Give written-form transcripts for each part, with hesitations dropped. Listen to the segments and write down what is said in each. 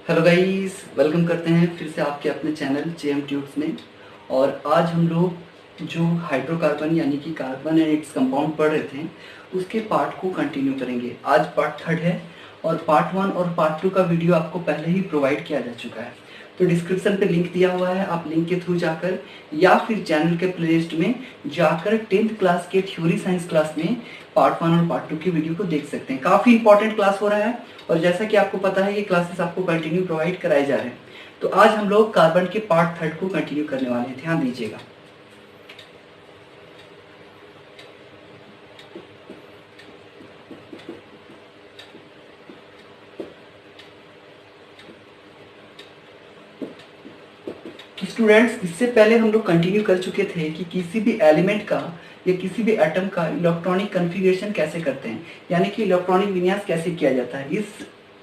Hello guys, welcome करते हैं फिर से आपके अपने चैनल जेएम ट्यूब्स में। और आज हम लोग जो हाइड्रोकार्बन यानी कि कार्बन एंड इट्स कंपाउंड पढ़ रहे थे उसके पार्ट को कंटिन्यू करेंगे। आज पार्ट थर्ड है और पार्ट वन और पार्ट टू का वीडियो आपको पहले ही प्रोवाइड किया जा चुका है। तो डिस्क्रिप्शन पे लिंक दिया हुआ है, आप लिंक के थ्रू जाकर या फिर चैनल के प्लेलिस्ट में जाकर 10th क्लास के थ्योरी साइंस क्लास में पार्ट वन और पार्ट टू की वीडियो को देख सकते हैं। काफ़ी इंपॉर्टेंट क्लास हो रहा है और जैसा कि आपको पता है ये क्लासेस आपको कंटिन्यू प्रोवाइड कराए जा रहे हैं। तो आज हम लोग कार्बन के पार्ट थर्ड को कंटिन्यू करने वाले हैं, ध्यान दीजिएगा। तो स्टूडेंट्स, इससे पहले हम लोग कंटिन्यू कर चुके थे कि किसी भी एलिमेंट का या किसी भी एटम का इलेक्ट्रॉनिक कन्फिगरेशन कैसे करते हैं, यानी कि इलेक्ट्रॉनिक विन्यास कैसे किया जाता है। इस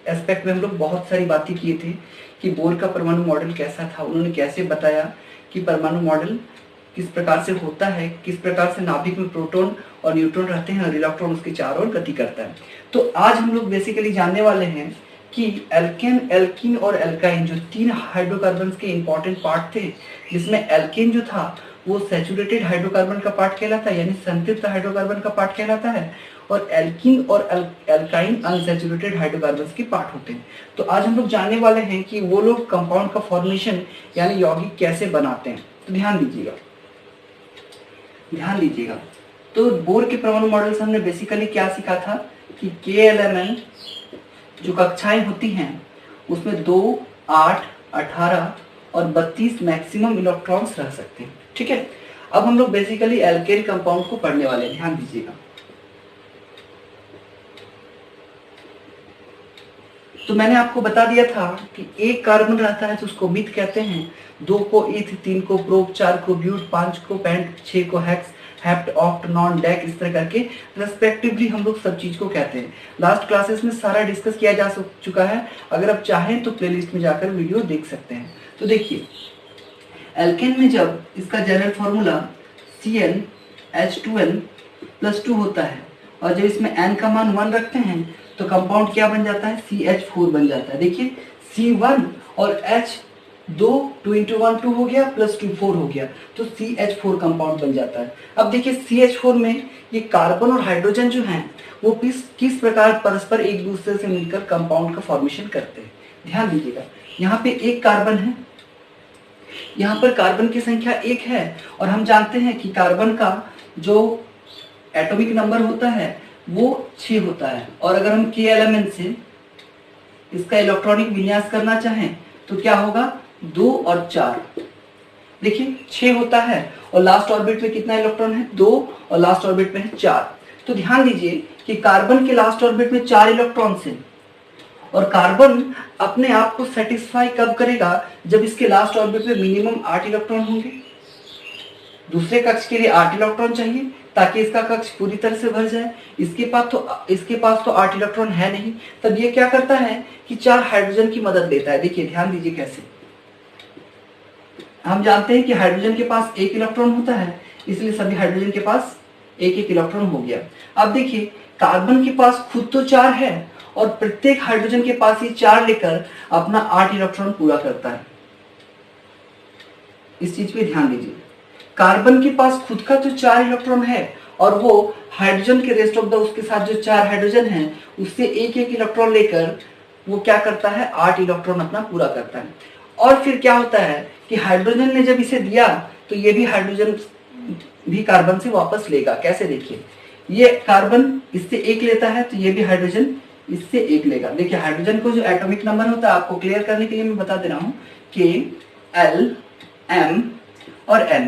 एस्पेक्ट में हम लोग बहुत सारी बातें किए थे कि बोर का परमाणु मॉडल कैसा था, उन्होंने कैसे बताया कि परमाणु मॉडल किस प्रकार से होता है, किस प्रकार से नाभिक में प्रोटॉन और न्यूट्रॉन रहते हैं और इलेक्ट्रॉन उसके चारों ओर गति करता है। तो आज हम लोग बेसिकली जानने वाले हैं कि एल्केन, एल्कीन और एल्काइन जो तीन हाइड्रोकार्बन्स के इंपॉर्टेंट पार्ट थे, जिसमें एल्केन जो था वो सैचुरेटेड हाइड्रोकार्बन का पार्ट कहलाता है, यानी संतृप्त हाइड्रोकार्बन का पार्ट कहलाता है, और एल्कीन और एल्काइन अनसैचुरेटेड हाइड्रोकार्बन्स के पार्ट होते हैं। तो आज हम लोग जानने वाले हैं कि वो लोग कंपाउंड का फॉर्मेशन यानी यौगिक कैसे बनाते हैं। तो ध्यान दीजिएगा, ध्यान दीजिएगा। तो बोर के परमाणु मॉडल से हमने बेसिकली क्या सीखा था कि KLMN जो कक्षाएं होती हैं उसमें 2, 8, 18 और 32 मैक्सिमम इलेक्ट्रॉन्स रह सकते हैं। ठीक है, अब हम लोग बेसिकली एल्केन कंपाउंड को पढ़ने वाले हैं, ध्यान दीजिएगा। तो मैंने आपको बता दिया था कि एक कार्बन रहता है तो उसको मिथ कहते हैं, 2 को इथ, 3 को प्रोप, 4 को ब्यूट, 5 को पेंट, 6 को hex, hept, oct, non, deck, इस तरह करके रेस्पेक्टिवली हम लोग सब चीज को कहते हैं। लास्ट क्लासेस में सारा डिस्कस किया जा चुका है, अगर आप चाहें तो प्लेलिस्ट में जाकर वीडियो देख सकते हैं। तो देखिए, एल्केन में जब इसका जनरल फॉर्मूला CnH2n+2 होता है और जब इसमें n का मान 1 रखते हैं तो कंपाउंड क्या बन जाता है, CH4 बन जाता है। देखिए C1 और H 2 into 1 2 हो गया, +2 4 हो गया, तो CH4 कंपाउंड बन जाता है। अब देखिए CH4 में ये कार्बन और हाइड्रोजन जो हैं वो किस प्रकार परस्पर एक दूसरे से मिलकर कंपाउंड का फॉर्मेशन करते हैं। ध्यान दीजिएगा, यहाँ पे एक कार्बन है, यहाँ पर कार्बन की संख्या 1 है और हम जानते हैं कि कार्बन का जो एटॉमिक नंबर होता है वो 6 होता है। और अगर हम KLMN से इसका इलेक्ट्रॉनिक विन्यास करना चाहें तो क्या होगा, 2 और 4। देखिए 6 होता है और लास्ट ऑर्बिट में कितना इलेक्ट्रॉन है, 2, और लास्ट ऑर्बिट में है 4। तो ध्यान दीजिए कि कार्बन के लास्ट ऑर्बिट में 4 इलेक्ट्रॉन्स हैं और कार्बन अपने आप को सेटिस्फाई कब करेगा, जब इसके लास्ट ऑर्बिट में मिनिमम 8 इलेक्ट्रॉन होंगे। दूसरे कक्ष के लिए 8 इलेक्ट्रॉन चाहिए ताकि इसका कक्ष पूरी तरह से भर जाए। इसके पास तो 8 इलेक्ट्रॉन है नहीं, तब ये क्या करता है कि 4 हाइड्रोजन की मदद लेता है। देखिए ध्यान दीजिए कैसे। हम जानते हैं कि हाइड्रोजन के पास 1 इलेक्ट्रॉन होता है, इसलिए सभी हाइड्रोजन के पास 1-1 इलेक्ट्रॉन हो गया। अब देखिए कार्बन के पास खुद तो 4 है और प्रत्येक हाइड्रोजन के पास ये 4 लेकर अपना 8 इलेक्ट्रॉन पूरा करता है। इस चीज पे ध्यान दीजिए, कार्बन के पास खुद का तो 4 इलेक्ट्रॉन है और वो हाइड्रोजन के रेस्ट ऑफ द उसके साथ जो 4 हाइड्रोजन हैं उससे 1-1 इलेक्ट्रॉन लेकर वो क्या करता है, 8 इलेक्ट्रॉन अपना पूरा करता है। और फिर क्या होता है कि हाइड्रोजन ने जब इसे दिया तो ये भी हाइड्रोजन भी कार्बन से वापस लेगा। कैसे, देखिए ये कार्बन इससे 1 लेता है तो ये भी हाइड्रोजन इससे 1 लेगा। देखिए हाइड्रोजन को जो एटॉमिक नंबर होता है, आपको क्लियर करने के लिए मैं बता दे रहा हूँ, K, L, M और N।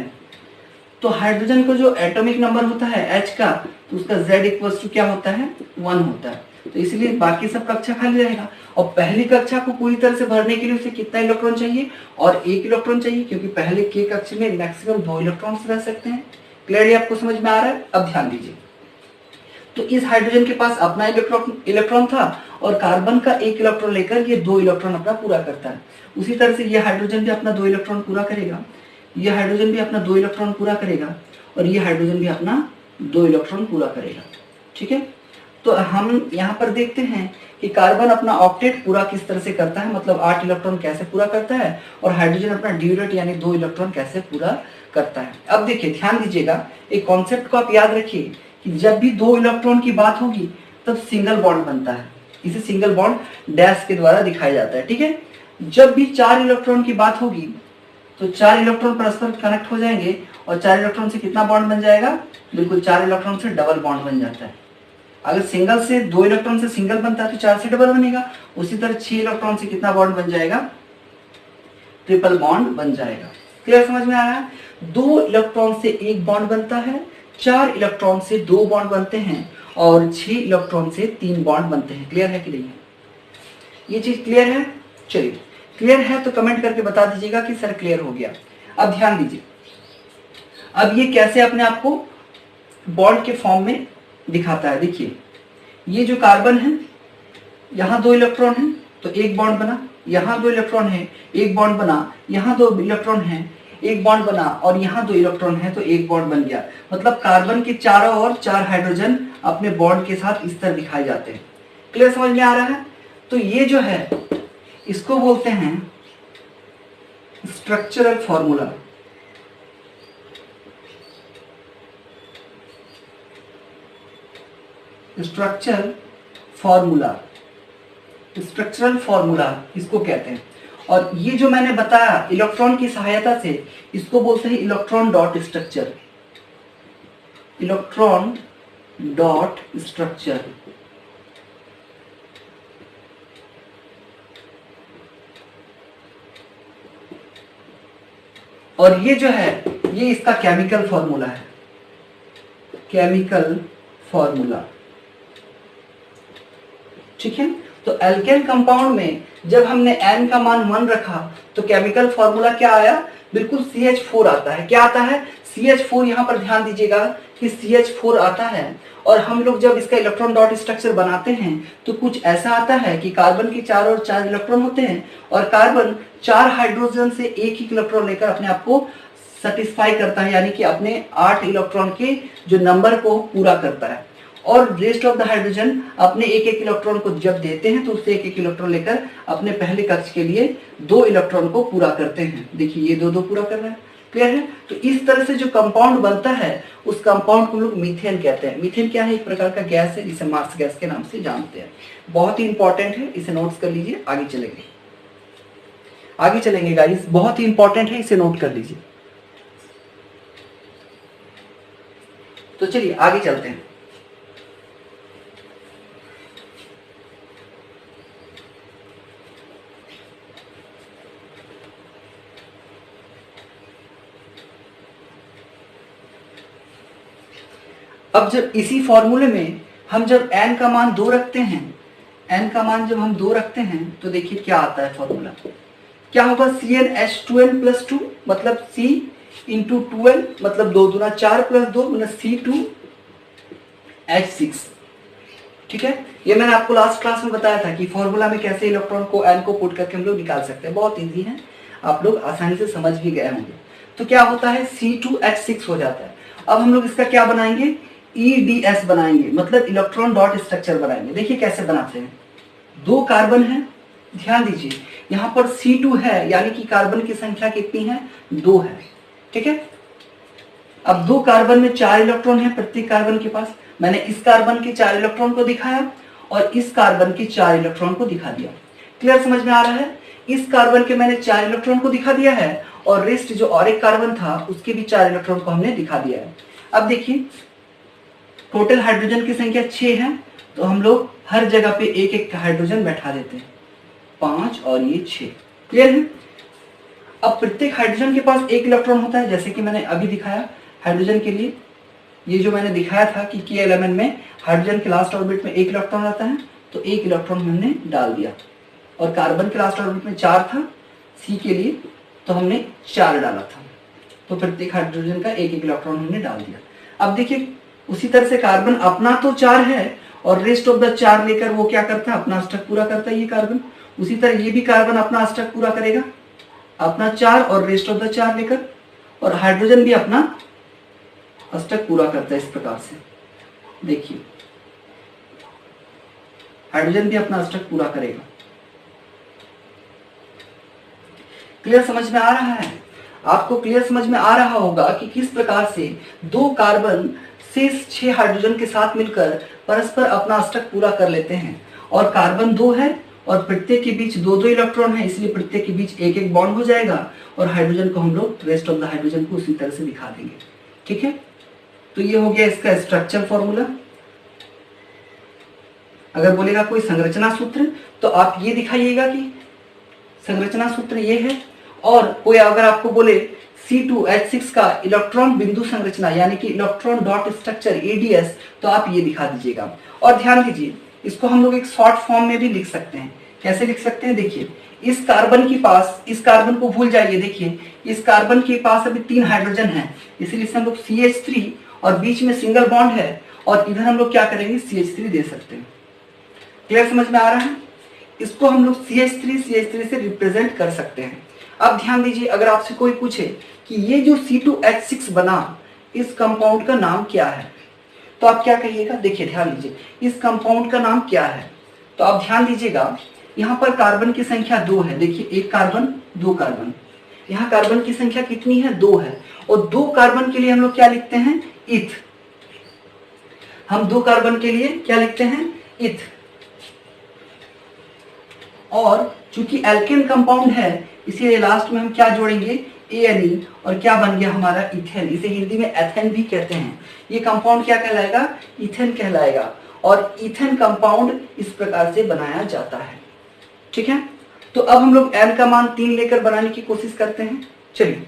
तो हाइड्रोजन को जो एटॉमिक नंबर होता है H का, तो उसका Z क्या होता है, 1 होता है। तो इसलिए बाकी सब कक्षा खाली रहेगा और पहली कक्षा को पूरी तरह से भरने के लिए उसे कितना इलेक्ट्रॉन चाहिए, और 1 इलेक्ट्रॉन चाहिए, क्योंकि पहले के कक्ष में मैक्सिमम 2 इलेक्ट्रॉन्स रह सकते हैं। क्लियरली आपको समझ में आ रहा है। अब ध्यान दीजिए, तो इस हाइड्रोजन के पास अपना इलेक्ट्रॉन था और कार्बन का 1 इलेक्ट्रॉन लेकर ये 2 इलेक्ट्रॉन अपना पूरा करता है। उसी तरह से ये हाइड्रोजन भी अपना 2 इलेक्ट्रॉन पूरा करेगा, ये हाइड्रोजन भी अपना 2 इलेक्ट्रॉन पूरा करेगा और ये हाइड्रोजन भी अपना 2 इलेक्ट्रॉन पूरा करेगा। ठीक है, तो हम यहाँ पर देखते हैं कि कार्बन अपना ऑक्टेट पूरा किस तरह से करता है, मतलब 8 इलेक्ट्रॉन कैसे पूरा करता है, और हाइड्रोजन अपना ड्यूरेट यानी 2 इलेक्ट्रॉन कैसे पूरा करता है। अब देखिए ध्यान दीजिएगा, एक कॉन्सेप्ट को आप याद रखिए कि जब भी 2 इलेक्ट्रॉन की बात होगी तब सिंगल बॉन्ड बनता है, इसे सिंगल बॉन्ड डैश के द्वारा दिखाया जाता है, ठीक है। जब भी 4 इलेक्ट्रॉन की बात होगी तो 4 इलेक्ट्रॉन परस्पर कनेक्ट हो जाएंगे और 4 इलेक्ट्रॉन से कितना बॉन्ड बन जाएगा, बिल्कुल 4 इलेक्ट्रॉन से डबल बॉन्ड बन जाता है। अगर सिंगल से 2 इलेक्ट्रॉन से सिंगल बनता है तो 4 से डबल बनेगा, उसी तरह 6 इलेक्ट्रॉन से कितना बॉन्ड बन जाएगा, ट्रिपल बॉन्ड बन जाएगा। क्लियर, समझ में आ रहा है। 2 इलेक्ट्रॉन से एक बॉन्ड बनता है, 4 इलेक्ट्रॉन से 2 बॉन्ड बनते हैं और 6 इलेक्ट्रॉन से 3 बॉन्ड बनते हैं। क्लियर है कि नहीं, ये चीज क्लियर है। चलिए क्लियर है तो कमेंट करके बता दीजिएगा कि सर क्लियर हो गया। अब ध्यान दीजिए, अब ये कैसे अपने आप को बॉन्ड के फॉर्म में दिखाता है। देखिए ये जो कार्बन है, यहाँ 2 इलेक्ट्रॉन है तो एक बॉन्ड बना, यहाँ 2 इलेक्ट्रॉन है एक बॉन्ड बना, यहाँ 2 इलेक्ट्रॉन है एक बॉन्ड बना, और यहाँ 2 इलेक्ट्रॉन है तो एक बॉन्ड बन गया। मतलब कार्बन के चारों ओर 4 हाइड्रोजन अपने बॉन्ड के साथ इस तरह दिखाए जाते हैं। क्लियर, समझ में आ रहा है। तो ये जो है इसको बोलते हैं structural formula. Structural formula, structural formula इसको कहते हैं। और ये जो मैंने बताया इलेक्ट्रॉन की सहायता से, इसको बोलते हैं electron dot structure. Electron dot structure. और ये जो है ये इसका केमिकल फॉर्मूला है, केमिकल फॉर्मूला, ठीक है। तो एल्केन कंपाउंड में जब हमने N का मान 1 रखा तो केमिकल फॉर्मूला क्या आया, बिल्कुल CH4 आता है। क्या आता है, CH4। यहाँ पर ध्यान दीजिएगा कि CH4 आता है। और हम लोग जब इसका इलेक्ट्रॉन डॉट स्ट्रक्चर बनाते हैं तो कुछ ऐसा आता है कि कार्बन के 4 और 4 इलेक्ट्रॉन होते हैं और कार्बन 4 हाइड्रोजन से एक इलेक्ट्रॉन लेकर अपने आप को सेटिस्फाई करता है, यानी कि अपने 8 इलेक्ट्रॉन के जो नंबर को पूरा करता है। और रेस्ट ऑफ द हाइड्रोजन अपने एक एक इलेक्ट्रॉन को जब देते हैं तो उससे एक एक इलेक्ट्रॉन लेकर अपने पहले कक्ष के लिए 2 इलेक्ट्रॉन को पूरा करते हैं। देखिए ये 2 पूरा कर रहा है। क्लियर है। तो इस तरह से जो कंपाउंड बनता है उस कंपाउंड को लोग मीथेन कहते हैं। मीथेन क्या है, एक प्रकार का गैस है जिसे मार्स गैस के नाम से जानते हैं। बहुत ही इंपॉर्टेंट है, इसे नोट्स कर लीजिए। आगे चलेंगे, आगे चलेंगे गाइस, बहुत ही इंपॉर्टेंट है, इसे नोट कर लीजिए। तो चलिए आगे चलते हैं। अब जब इसी फॉर्मूले में हम जब n का मान 2 रखते हैं, n का मान जब हम 2 रखते हैं तो देखिए क्या आता है फॉर्मूला, क्या होगा, CnH2n+2 मतलब C इंटू 2n मतलब 2 दूना 4 प्लस 2 मतलब C2H6। ठीक है, ये मैंने आपको लास्ट क्लास में बताया था कि फॉर्मूला में कैसे इलेक्ट्रॉन को n को पुट करके हम लोग निकाल सकते हैं। बहुत इजी है, आप लोग आसानी से समझ भी गए होंगे। तो क्या होता है, C2H6 हो जाता है। अब हम लोग इसका क्या बनाएंगे, EDS बनाएंगे, मतलब इलेक्ट्रॉन डॉट स्ट्रक्चर बनाएंगे। देखिए कैसे बनाते हैं, 2 कार्बन है, ध्यान दीजिए यहाँ पर C2 है, यानी कि कार्बन की संख्या कितनी है, 2 है। ठीक है, अब 2 कार्बन में 4 इलेक्ट्रॉन है प्रत्येक कार्बन के पास। मैंने इस कार्बन के 4 इलेक्ट्रॉन को दिखाया और इस कार्बन के 4 इलेक्ट्रॉन को दिखा दिया। क्लियर, समझ में आ रहा है। इस कार्बन के मैंने 4 इलेक्ट्रॉन को दिखा दिया है और रेस्ट जो और एक कार्बन था उसके भी 4 इलेक्ट्रॉन को हमने दिखा दिया है। अब देखिए टोटल हाइड्रोजन की संख्या 6 है, तो हम लोग हर जगह पे एक एक हाइड्रोजन बैठा देते हैं, 5 और ये 6। क्लियर है। अब प्रत्येक हाइड्रोजन के पास एक इलेक्ट्रॉन होता है, जैसे कि मैंने अभी दिखाया हाइड्रोजन के लिए। ये जो मैंने दिखाया था कि K11 में हाइड्रोजन के लास्ट ऑर्बिट में एक इलेक्ट्रॉन रहता है, तो एक इलेक्ट्रॉन हमने डाल दिया। और कार्बन के लास्ट ऑर्बिट में 4 था C के लिए, तो हमने 4 डाला था। तो प्रत्येक हाइड्रोजन का एक एक इलेक्ट्रॉन हमने डाल दिया। अब देखिए उसी तरह से कार्बन अपना तो 4 है और रेस्ट ऑफ द 4 लेकर वो क्या करता है, अपना अष्टक पूरा करता है ये कार्बन। उसी तरह ये भी कार्बन अपना अष्टक पूरा करेगा, अपना 4 और रेस्ट ऑफ द 4 लेकर, और हाइड्रोजन भी अपना अष्टक पूरा करता है इस प्रकार से। देखिए हाइड्रोजन भी अपना अष्टक पूरा करेगा। क्लियर समझ में आ रहा है? आपको क्लियर समझ में आ रहा होगा कि किस प्रकार से 2 कार्बन शेष 6 हाइड्रोजन के साथ मिलकर परस्पर अपना अष्टक पूरा कर लेते हैं। और कार्बन 2 है और प्रत्येक के बीच 2-2 इलेक्ट्रॉन है, इसलिए प्रत्येक के बीच 1-1 बॉन्ड हो जाएगा और हाइड्रोजन को हम लोग रेस्ट ऑफ द हाइड्रोजन को उसी तरह से दिखा देंगे। ठीक है, तो ये हो गया इसका स्ट्रक्चर फॉर्मूला। अगर बोलेगा कोई संरचना सूत्र तो आप ये दिखाइएगा कि संरचना सूत्र ये है। और कोई अगर आपको बोले C2H6 का इलेक्ट्रॉन बिंदु संरचना यानी कि इलेक्ट्रॉन डॉट स्ट्रक्चर ADS, तो आप ये दिखा दीजिएगा। और ध्यान दीजिए, इसको हम लोग एक शॉर्ट फॉर्म में भी लिख सकते हैं। कैसे लिख सकते हैं? देखिए, इस कार्बन के पास, इस कार्बन को भूल जाइए, देखिए इस कार्बन के पास अभी 3 हाइड्रोजन है, इसलिए इसे हम लोग CH3 और बीच में सिंगल बॉन्ड है और इधर हम लोग क्या करेंगे, CH3 दे सकते हैं। क्लियर समझ में आ रहा है? इसको हम लोग CH3 से रिप्रेजेंट कर सकते हैं। अब ध्यान दीजिए, अगर आपसे कोई पूछे कि ये जो C2H6 बना, इस कंपाउंड का नाम क्या है, तो आप क्या कहिएगा? देखिए ध्यान दीजिए, इस कंपाउंड का नाम क्या है? तो आप ध्यान दीजिएगा, यहाँ पर कार्बन की संख्या 2 है। देखिए 1 कार्बन 2 कार्बन, यहाँ कार्बन की संख्या कितनी है? 2 है। और 2 कार्बन के लिए हम लोग क्या लिखते हैं? इथ। हम 2 कार्बन के लिए क्या लिखते हैं? इथ। और चूंकि एल्केन कंपाउंड है, इसलिए लास्ट में हम क्या जोड़ेंगे? ANE, और क्या बन गया हमारा? इथेन। इसे हिंदी में एथेन भी कहते हैं। ये कंपाउंड क्या कहलाएगा? इथेन कहलाएगा। और इथेन कंपाउंड इस प्रकार से बनाया जाता है। ठीक है, तो अब हम लोग n का मान 3 लेकर बनाने की कोशिश करते हैं। चलिए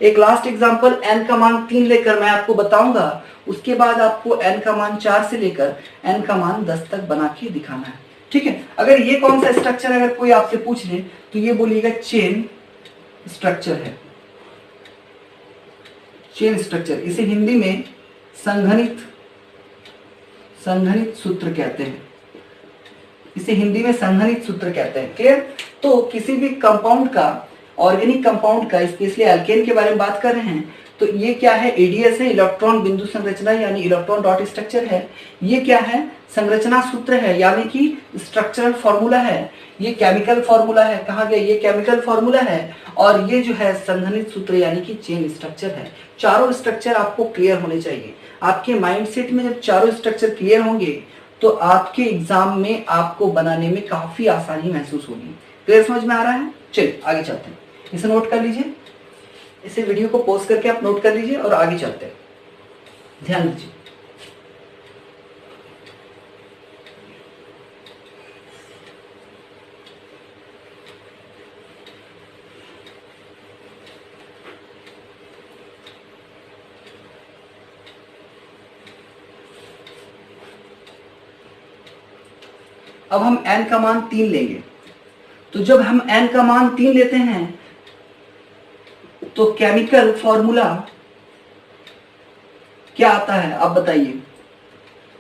एक लास्ट एग्जांपल n का मान 3 लेकर मैं आपको बताऊंगा, उसके बाद आपको n का मान 4 से लेकर n का मान 10 तक बना के दिखाना है। ठीक है, अगर ये कौन सा स्ट्रक्चर अगर कोई आपसे पूछ ले तो ये बोलिएगा चेन स्ट्रक्चर है। चेन स्ट्रक्चर, इसे हिंदी में संघनित सूत्र कहते हैं। इसे हिंदी में संघनित सूत्र कहते हैं। क्लियर? तो किसी भी कंपाउंड का, ऑर्गेनिक कंपाउंड का, स्पेशली एल्केन के बारे में बात कर रहे हैं, तो ये क्या है? ADS है, इलेक्ट्रॉन बिंदु संरचना यानी इलेक्ट्रॉन डॉट स्ट्रक्चर है। ये क्या है? संरचना सूत्र है यानी कि स्ट्रक्चरल फॉर्मूला है। ये केमिकल फॉर्मूला है। कहा गया? ये केमिकल फॉर्मूला है। और ये जो है संघनित सूत्र यानी कि चेन स्ट्रक्चर है। चारों स्ट्रक्चर आपको क्लियर होने चाहिए। आपके माइंडसेट में जब चारों स्ट्रक्चर क्लियर होंगे तो आपके एग्जाम में आपको बनाने में काफी आसानी महसूस होगी। क्लियर समझ में आ रहा है? चलिए आगे चलते हैं। इसे नोट कर लीजिए, इसे वीडियो को पॉज करके आप नोट कर लीजिए और आगे चलते हैं। ध्यान दीजिए, अब हम n का मान 3 लेंगे। तो जब हम n का मान 3 लेते हैं तो केमिकल फॉर्मूला क्या आता है? आप बताइए,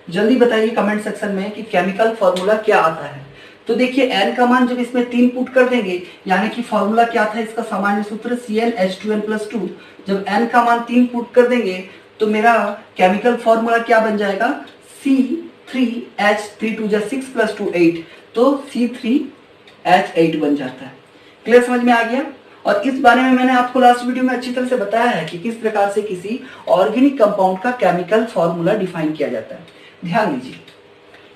जल्दी बताइए कमेंट सेक्शन में कि केमिकल फॉर्मूला क्या आता है। तो देखिए n का मान जब इसमें 3 पुट कर देंगे, यानी कि फॉर्मूला क्या था इसका? सामान्य सूत्र CnH2n+2। जब n का मान 3 पुट कर देंगे तो मेरा केमिकल फॉर्मूला क्या बन जाएगा? C3H3 तो C3H8 बन जाता है। क्लियर समझ में आ गया? और इस बारे में मैंने आपको लास्ट वीडियो में अच्छी तरह से बताया है कि किस प्रकार से किसी ऑर्गेनिक कंपाउंड का केमिकल फॉर्मूला डिफाइन किया जाता है। ध्यान दीजिए,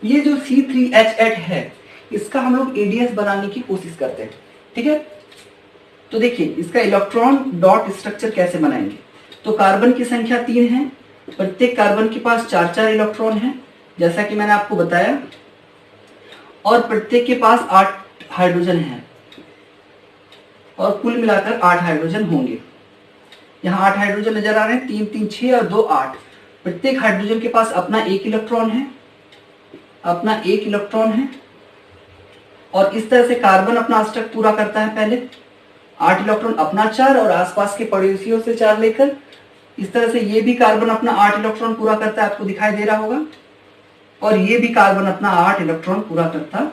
ये जो C3H8 है, इसका हम लोग ADS बनाने की कोशिश करते हैं। ठीक है, तो देखिए इसका इलेक्ट्रॉन डॉट स्ट्रक्चर कैसे बनाएंगे। तो कार्बन की संख्या 3 है, प्रत्येक कार्बन के पास 4-4 इलेक्ट्रॉन है जैसा कि मैंने आपको बताया, और प्रत्येक के पास 8 हाइड्रोजन है और कुल मिलाकर 8 हाइड्रोजन होंगे। यहाँ 8 हाइड्रोजन नजर आ रहे हैं, 3 3 6 और 2 8। प्रत्येक हाइड्रोजन के पास अपना 1 इलेक्ट्रॉन है, अपना 1 इलेक्ट्रॉन है। और इस तरह से कार्बन अपना अष्टक पूरा करता है। पहले 8 इलेक्ट्रॉन अपना 4 और आसपास के पड़ोसियों से 4 लेकर, इस तरह से ये भी कार्बन अपना 8 इलेक्ट्रॉन पूरा करता है, आपको दिखाई दे रहा होगा। और ये भी कार्बन अपना 8 इलेक्ट्रॉन पूरा करता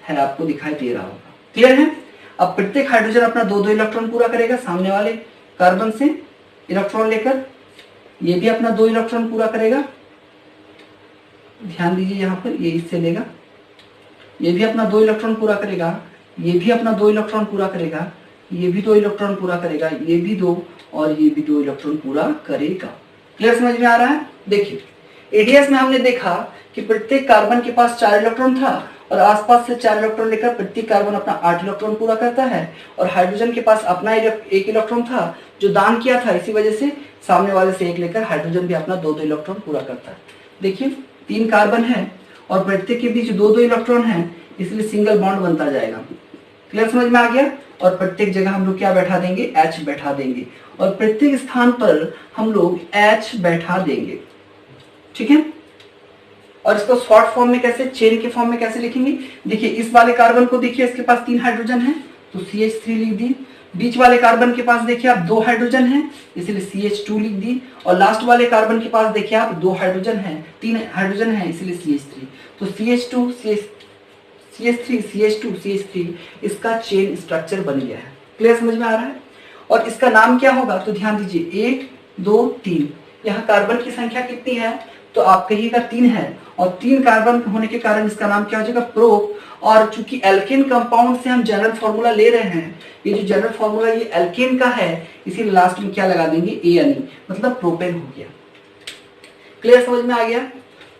है, आपको दिखाई दे रहा होगा। क्लियर है? अब प्रत्येक हाइड्रोजन अपना 2-2 इलेक्ट्रॉन पूरा करेगा सामने वाले कार्बन से इलेक्ट्रॉन लेकर, ये भी अपना 2 इलेक्ट्रॉन पूरा करेगा। ध्यान दीजिए, यहाँ पर ये इससे लेगा, ये भी अपना 2 इलेक्ट्रॉन पूरा करेगा, ये भी अपना 2 इलेक्ट्रॉन पूरा करेगा, ये भी 2 इलेक्ट्रॉन पूरा करेगा, ये भी 2 और ये भी 2 इलेक्ट्रॉन पूरा करेगा। क्लियर समझ में आ रहा है? देखिए एडीएस में हमने देखा कि प्रत्येक कार्बन के पास 4 इलेक्ट्रॉन था और आसपास से 4 इलेक्ट्रॉन लेकर प्रत्येक कार्बन अपना 8 इलेक्ट्रॉन पूरा करता है, और हाइड्रोजन के पास अपना 1 इलेक्ट्रॉन था जो दान किया था, इसी वजह से सामने वाले से 1 लेकर हाइड्रोजन भी अपना 2-2 इलेक्ट्रॉन पूरा करता है। देखिए 3 कार्बन है और प्रत्येक के बीच 2-2 इलेक्ट्रॉन है, इसलिए सिंगल बॉन्ड बनता जाएगा। क्लियर समझ में आ गया? और प्रत्येक जगह हम लोग क्या बैठा देंगे? H बैठा देंगे, और प्रत्येक स्थान पर हम लोग H बैठा देंगे। ठीक है? और इसको शॉर्ट फॉर्म में कैसे, चेन के फॉर्म में कैसे लिखेंगे? देखिए इस वाले कार्बन को देखिए, इसके पास 3 हाइड्रोजन है तो CH3 लिख दी। बीच वाले कार्बन के पास देखिए आप 2 हाइड्रोजन है, इसलिए CH2 लिख दी। और लास्ट वाले कार्बन के पास देखिए आप 2 हाइड्रोजन है, 3 हाइड्रोजन है, इसलिए CH3। तो CH2 CH3 CH2 CH3 इसका चेन स्ट्रक्चर बन गया है। क्लियर समझ में आ रहा है? और इसका नाम क्या होगा? तो ध्यान दीजिए 1 2 3। यहाँ कार्बन की संख्या कितनी है? तो आप कहिएगा 3 है, और 3 कार्बन होने के कारण इसका नाम क्या हो जाएगा? प्रोप। और चूंकि एल्केन कंपाउंड से हम जनरल फॉर्मूला ले रहे हैं, ये जो जनरल फॉर्मूला ये एल्केन का है, इसीलिए लास्ट में क्या लगा देंगे? ANE, मतलब प्रोपेन हो गया। क्लियर समझ में आ गया?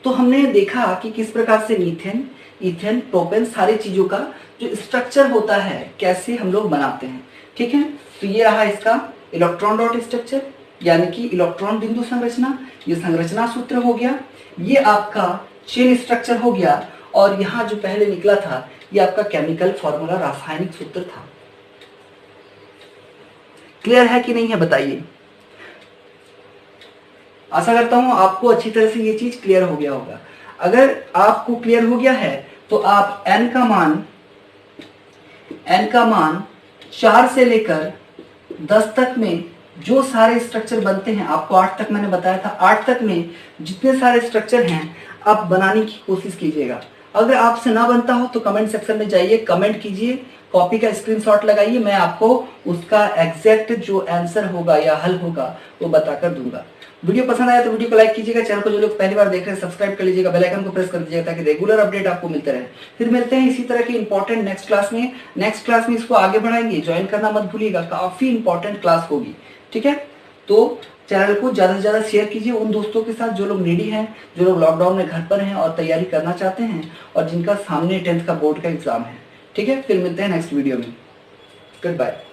तो हमने देखा कि किस प्रकार से मीथेन, इथेन, प्रोपेन सारी चीजों का जो स्ट्रक्चर होता है कैसे हम लोग बनाते हैं। ठीक है? तो ये रहा इसका इलेक्ट्रॉन डॉट स्ट्रक्चर, यानी कि इलेक्ट्रॉन बिंदु संरचना, ये संरचना सूत्र हो गया, ये आपका चेन स्ट्रक्चर हो गया, और यहाँ जो पहले निकला था ये आपका केमिकल फॉर्मूला, रासायनिक सूत्र था। क्लियर है कि नहीं है बताइए? आशा करता हूं आपको अच्छी तरह से ये चीज क्लियर हो गया होगा। अगर आपको क्लियर हो गया है तो आप n का मान 4 से लेकर 10 तक में जो सारे स्ट्रक्चर बनते हैं, आपको 8 तक मैंने बताया था, 8 तक में जितने सारे स्ट्रक्चर हैं आप बनाने की कोशिश कीजिएगा। अगर आपसे ना बनता हो तो कमेंट सेक्शन में जाइए, कमेंट कीजिए, कॉपी का स्क्रीनशॉट लगाइए, मैं आपको उसका एग्जैक्ट जो आंसर होगा या हल होगा वो बताकर दूंगा। वीडियो पसंद आया तो वीडियो को लाइक कीजिएगा, चैनल को जो लोग पहली बार देख रहे हैं सब्सक्राइब कर लीजिएगा, बेल आइकन को प्रेस कर दीजिएगा ताकि रेगुलर अपडेट आपको मिलते रहे। फिर मिलते हैं इसी तरह के इंपॉर्टेंट नेक्स्ट क्लास में। नेक्स्ट क्लास में इसको आगे बढ़ाएंगे, ज्वाइन करना मत भूलिएगा, काफी इंपॉर्टेंट क्लास होगी। ठीक है? तो चैनल को ज्यादा से ज्यादा शेयर कीजिए उन दोस्तों के साथ जो लोग नीडी हैं, जो लोग लॉकडाउन में घर पर हैं और तैयारी करना चाहते हैं, और जिनका सामने 10th का बोर्ड का एग्जाम है। ठीक है? फिर मिलते हैं नेक्स्ट वीडियो में। Good bye.